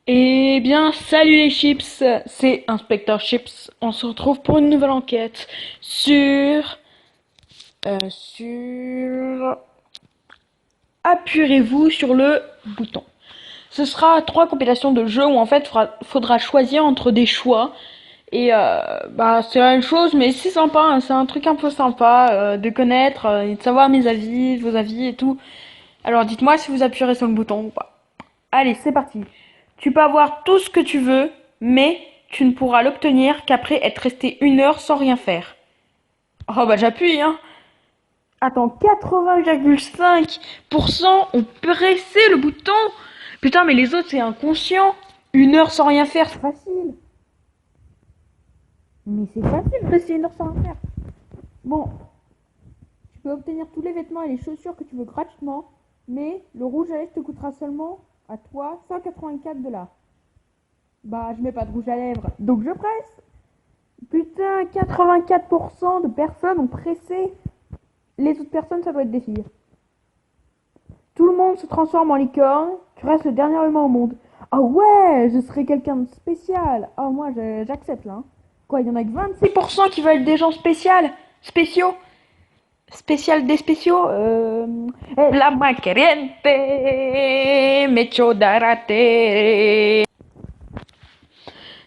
Eh bien, salut les chips, c'est Inspecteur Chips. On se retrouve pour une nouvelle enquête sur. Appuierez-vous sur le bouton. Ce sera trois compilations de jeux où en fait faudra choisir entre des choix. Et c'est la même chose, mais c'est sympa, hein, c'est un truc un peu sympa de connaître et de savoir mes avis, vos avis et tout. Alors dites-moi si vous appuierez sur le bouton ou pas. Allez, c'est parti. Tu peux avoir tout ce que tu veux, mais tu ne pourras l'obtenir qu'après être resté 1 heure sans rien faire. Oh bah j'appuie, hein. Attends, 80,5% ont pressé le bouton. Putain, mais les autres c'est inconscient. 1 heure sans rien faire, c'est facile. Mais c'est facile de rester 1 heure sans rien faire. Bon, tu peux obtenir tous les vêtements et les chaussures que tu veux gratuitement, mais le rouge à lèvres te coûtera seulement à toi 184 $. Bah, je mets pas de rouge à lèvres, donc je presse. Putain, 84% de personnes ont pressé. Les autres personnes, ça doit être des filles. Tout le monde se transforme en licorne. Tu restes le dernier humain au monde. Ah ouais, je serais quelqu'un de spécial. Ah, moi, j'accepte là. Quoi, il y en a que 26% qui veulent des gens spéciaux. Spécial des spéciaux. La maqueriente, mecho darate.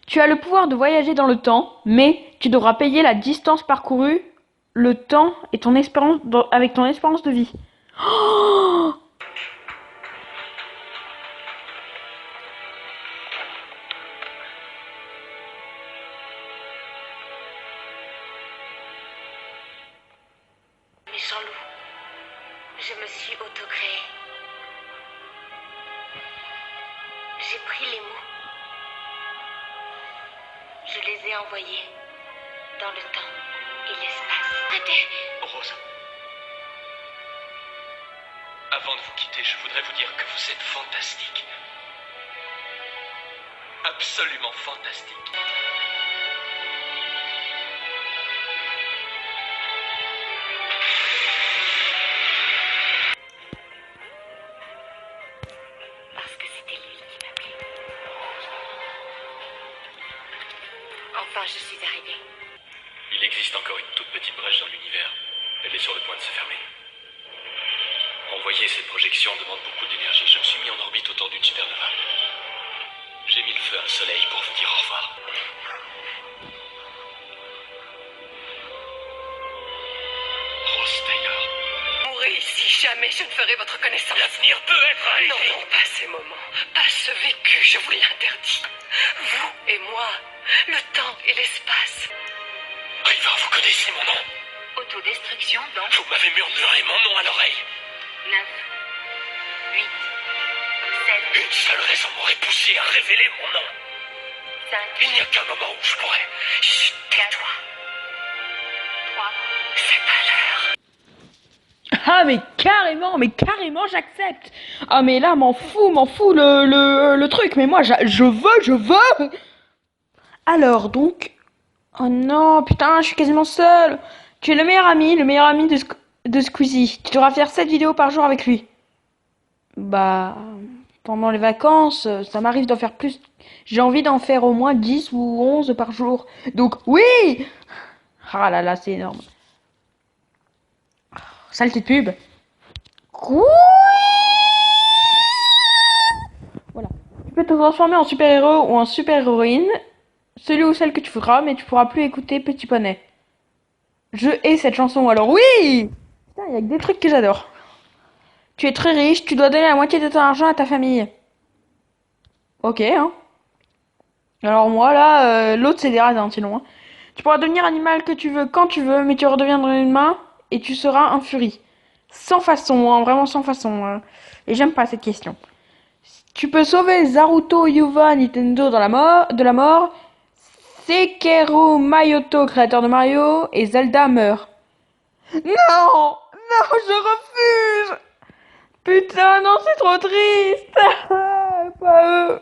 Tu as le pouvoir de voyager dans le temps, mais tu devras payer la distance parcourue, le temps et ton espérance avec ton espérance de vie. Oh, Méchant loup, je me suis auto-créé. J'ai pris les mots. Je les ai envoyés dans le temps et l'espace. Arrêtez! Rose, avant de vous quitter, je voudrais vous dire que vous êtes fantastique. Absolument fantastique. Parce que c'était lui qui m'appelait. Enfin, je suis arrivée. Il existe encore une toute petite brèche dans l'univers. Elle est sur le point de se fermer. Envoyer cette projection demande beaucoup d'énergie. Je me suis mis en orbite autour d'une supernova. J'ai mis le feu à un soleil pour vous dire au revoir. Rose Taylor. Mourrez ici, jamais je ne ferai votre connaissance. L'avenir peut être un Non, non, pas ces moments, pas ce vécu, je vous l'interdis. Vous et moi, le temps et l'espace. River, vous connaissez mon nom. Autodestruction dans Vous m'avez murmuré mon nom à l'oreille. 9, 8, 7, Une seule raison m'aurait poussé à révéler mon nom. 5, Il n'y a qu'un moment où je pourrais. Chut, 4, tais-toi. 3, C'est pas l'heure. ah mais carrément j'accepte. Ah mais là m'en fous le truc. Mais moi je veux. Alors donc, oh non putain, je suis quasiment seule. Tu es le meilleur ami de Squeezie. Tu devras faire 7 vidéos par jour avec lui. Bah, pendant les vacances, ça m'arrive d'en faire plus. J'ai envie d'en faire au moins 10 ou 11 par jour. Donc oui. Ah là là, c'est énorme. Saleté de pub. Quoi? Voilà. Tu peux te transformer en super-héros ou en super-héroïne, celui ou celle que tu voudras, mais tu pourras plus écouter Petit Poney. Je hais cette chanson, alors oui! Putain, il y a que des trucs que j'adore. Tu es très riche, tu dois donner la moitié de ton argent à ta famille. Ok, hein. Alors moi, là, l'autre c'est des radins, sinon. Hein. Tu pourras devenir animal que tu veux quand tu veux, mais tu redeviendras une main et tu seras un furie. Sans façon, hein, vraiment sans façon. Hein. Et j'aime pas cette question. Tu peux sauver Zaruto Yuva Nintendo de la mort. Sekeru Mayoto, créateur de Mario, et Zelda meurt. Non! Non, je refuse! Putain, non, c'est trop triste! Pas eux!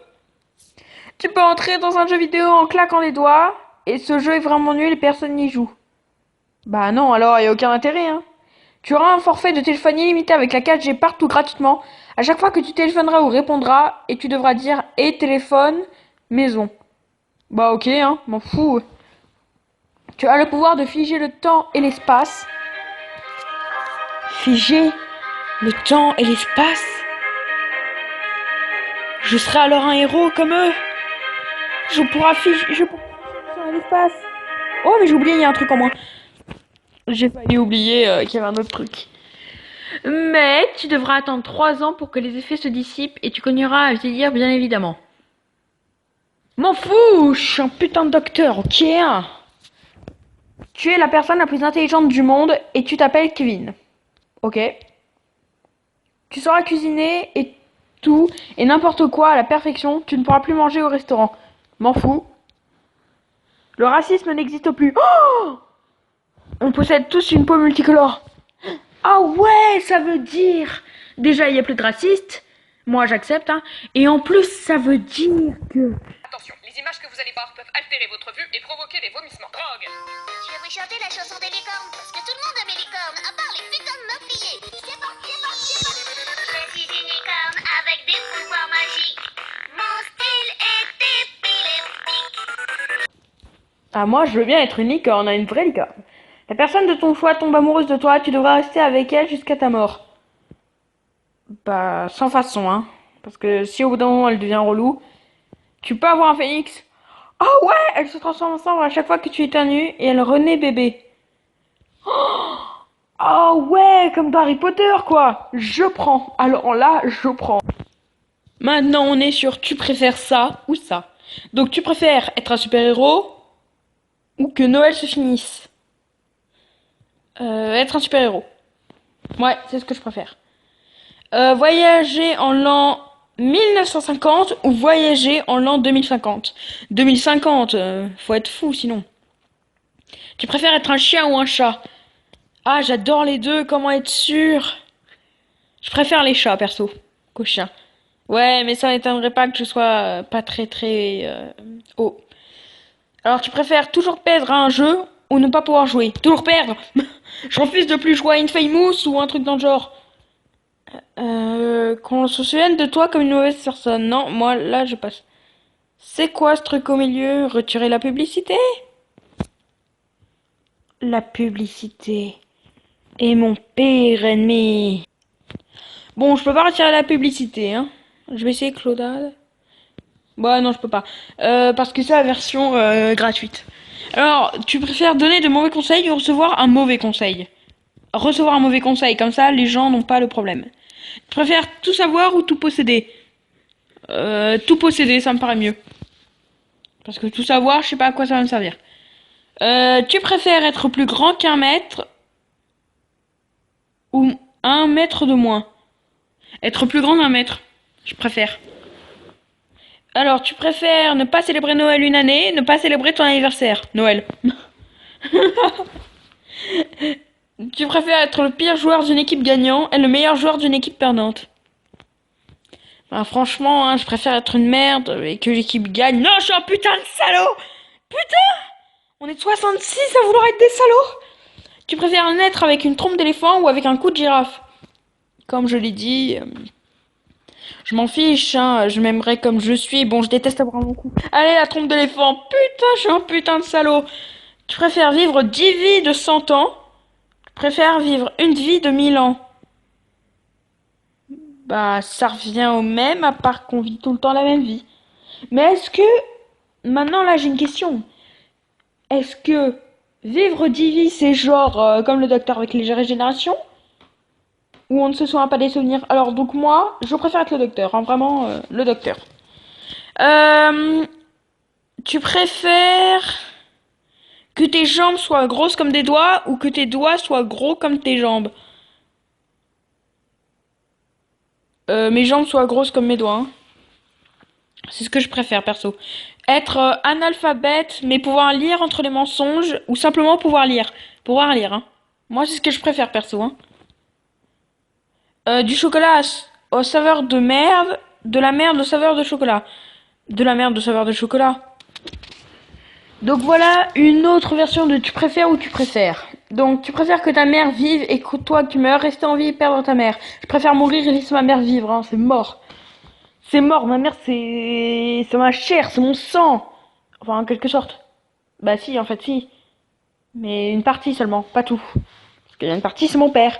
Tu peux entrer dans un jeu vidéo en claquant les doigts, et ce jeu est vraiment nul et personne n'y joue. Bah non, alors y a aucun intérêt, hein. Tu auras un forfait de téléphonie illimité avec la 4G partout gratuitement. À chaque fois que tu téléphoneras ou répondras, et tu devras dire « et téléphone, maison ». Bah ok, hein, m'en fous. Tu as le pouvoir de figer le temps et l'espace. Figer le temps et l'espace? Je serai alors un héros comme eux. Je pourrai figer le temps et l'espace. Oh mais j'ai oublié, il y a un truc en moins. J'ai failli oublier qu'il y avait un autre truc. Mais tu devras attendre 3 ans pour que les effets se dissipent et tu continueras à vieillir bien évidemment. M'en fous, je suis un putain de docteur, ok? Tu es la personne la plus intelligente du monde et tu t'appelles Kevin. Ok? Tu sauras cuisiner et tout et n'importe quoi à la perfection, tu ne pourras plus manger au restaurant. M'en fous. Le racisme n'existe plus. Oh! On possède tous une peau multicolore. Ah ouais, ça veut dire... Déjà, il n'y a plus de racistes. Moi, j'accepte. Hein. Et en plus, ça veut dire que... Attention, les images que vous allez voir peuvent altérer votre vue et provoquer des vomissements. Drogue! Je vais vous chanter la chanson des licornes, parce que tout le monde aime les licornes, à part les putains de meurtriers. C'est parti, c'est parti, c'est parti. Je suis une licorne avec des pouvoirs magiques. Mon style est épileptique. Ah, moi, je veux bien être une licorne, une vraie licorne. La personne de ton choix tombe amoureuse de toi, tu devras rester avec elle jusqu'à ta mort. Bah, sans façon, hein. Parce que si au bout d'un moment, elle devient relou, tu peux avoir un phénix. Oh ouais, elles se transforment ensemble à chaque fois que tu éternues et elles renaît bébé. Oh ouais, comme dans Harry Potter, quoi. Je prends. Alors là, je prends. Maintenant, on est sur tu préfères ça ou ça. Donc, tu préfères être un super-héros ou que Noël se finisse? Être un super-héros. Ouais, c'est ce que je préfère. Voyager en l'an 1950 ou voyager en l'an 2050? 2050, faut être fou sinon. Tu préfères être un chien ou un chat? Ah, j'adore les deux, comment être sûr? Je préfère les chats, perso, qu'aux chiens. Ouais, mais ça n'étonnerait pas que je sois pas très haut. Alors, tu préfères toujours perdre à un jeu ou ne pas pouvoir jouer? Toujours perdre. Je refuse de plus jouer à Infamous ou un truc dans le genre. Qu'on se souvienne de toi comme une mauvaise personne. Non, moi, là, je passe. C'est quoi ce truc au milieu? Retirer la publicité? La publicité est mon pire ennemi. Bon, je peux pas retirer la publicité, hein. Je vais essayer Claudade. Bah non, je peux pas. Parce que c'est la version gratuite. Alors, tu préfères donner de mauvais conseils ou recevoir un mauvais conseil? Recevoir un mauvais conseil, comme ça, les gens n'ont pas le problème. Tu préfères tout savoir ou tout posséder? Tout posséder, ça me paraît mieux. Parce que tout savoir, je sais pas à quoi ça va me servir. Tu préfères être plus grand qu'1 mètre ou 1 mètre de moins? Être plus grand d'1 mètre, je préfère. Alors, tu préfères ne pas célébrer Noël une année, ne pas célébrer ton anniversaire? Noël. Tu préfères être le pire joueur d'une équipe gagnante et le meilleur joueur d'une équipe perdante? Bah, franchement, hein, je préfère être une merde et que l'équipe gagne. Non, je suis un putain de salaud! Putain! On est 66 à vouloir être des salauds! Tu préfères naître avec une trompe d'éléphant ou avec un cou de girafe? Comme je l'ai dit, je m'en fiche, hein, je m'aimerais comme je suis. Bon, je déteste avoir mon cou. Allez, la trompe d'éléphant. Putain, je suis un putain de salaud. Tu préfères vivre 10 vies de 100 ans? Tu préfères vivre une vie de 1000 ans? Bah, ça revient au même, à part qu'on vit tout le temps la même vie. Mais est-ce que... Maintenant, là, j'ai une question. Est-ce que vivre 10 vies, c'est genre comme le docteur avec les régénérations? Où on ne se souvient pas des souvenirs? Alors, donc moi, je préfère être le docteur. Hein, vraiment, le docteur. Tu préfères que tes jambes soient grosses comme des doigts ou que tes doigts soient gros comme tes jambes? Mes jambes soient grosses comme mes doigts. Hein. C'est ce que je préfère, perso. Être analphabète, mais pouvoir lire entre les mensonges, ou simplement pouvoir lire. Pouvoir lire, hein. Moi, c'est ce que je préfère, perso, hein. Du chocolat aux saveurs de merde, de la merde aux saveurs de chocolat. De la merde aux saveurs de chocolat. Donc voilà une autre version de tu préfères ou tu préfères. Donc, tu préfères que ta mère vive et que toi tu meurs, rester en vie et perdre ta mère. Je préfère mourir et laisser ma mère vivre, hein, c'est mort. C'est mort, ma mère c'est ma chair, c'est mon sang. Enfin, en quelque sorte. Bah si, en fait, si. Mais une partie seulement, pas tout. Parce qu'il y a une partie, c'est mon père.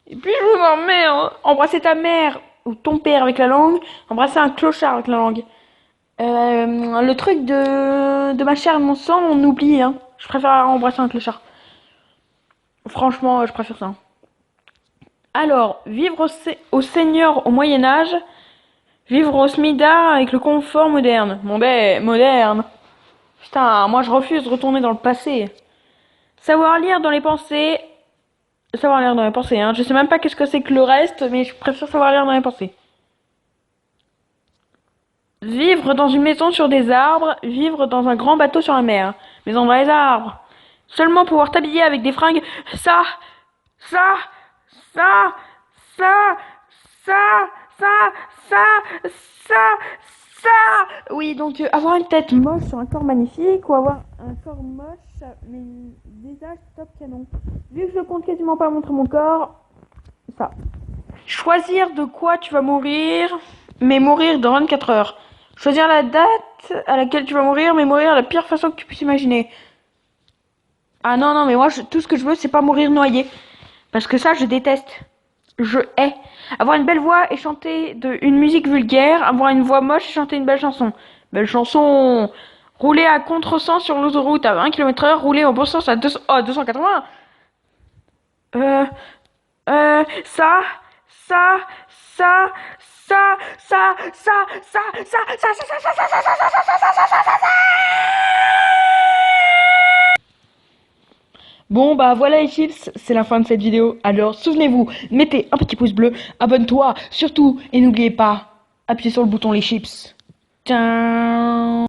Et puis je veux ma mère. Embrasser ta mère ou ton père avec la langue, embrasser un clochard avec la langue. Le truc de ma chair et de mon sang, on oublie, hein. Je préfère embrasser un clochard. Franchement, je préfère ça. Alors, vivre au Seigneur au Moyen-Âge, vivre au Smida avec le confort moderne. Moderne. Putain, moi je refuse de retourner dans le passé. Savoir lire dans les pensées. Savoir lire dans les pensées, hein. Je sais même pas qu'est-ce que c'est que le reste, mais je préfère savoir lire dans les pensées. Vivre dans une maison sur des arbres, vivre dans un grand bateau sur la mer. Maison dans les arbres. Seulement pouvoir t'habiller avec des fringues. Ça, ça, ça, ça, ça, ça, ça. Oui, donc avoir une tête moche sur un corps magnifique ou avoir un corps moche mais un visage top canon. Vu que je compte quasiment pas montrer mon corps, ça. Choisir de quoi tu vas mourir, mais mourir dans 24 heures. Choisir la date à laquelle tu vas mourir, mais mourir de la pire façon que tu puisses imaginer. Ah non, mais moi, tout ce que je veux, c'est pas mourir noyé. Parce que ça, je déteste. Je hais. Avoir une belle voix et chanter une musique vulgaire, avoir une voix moche et chanter une belle chanson. Belle chanson. Rouler à contresens sur l'autoroute à 20 km/h, rouler au bon sens à 280. Ça. Bon bah voilà les chips, c'est la fin de cette vidéo. Alors souvenez-vous, mettez un petit pouce bleu, abonne-toi surtout et n'oubliez pas, appuyez sur le bouton les chips. Ciao.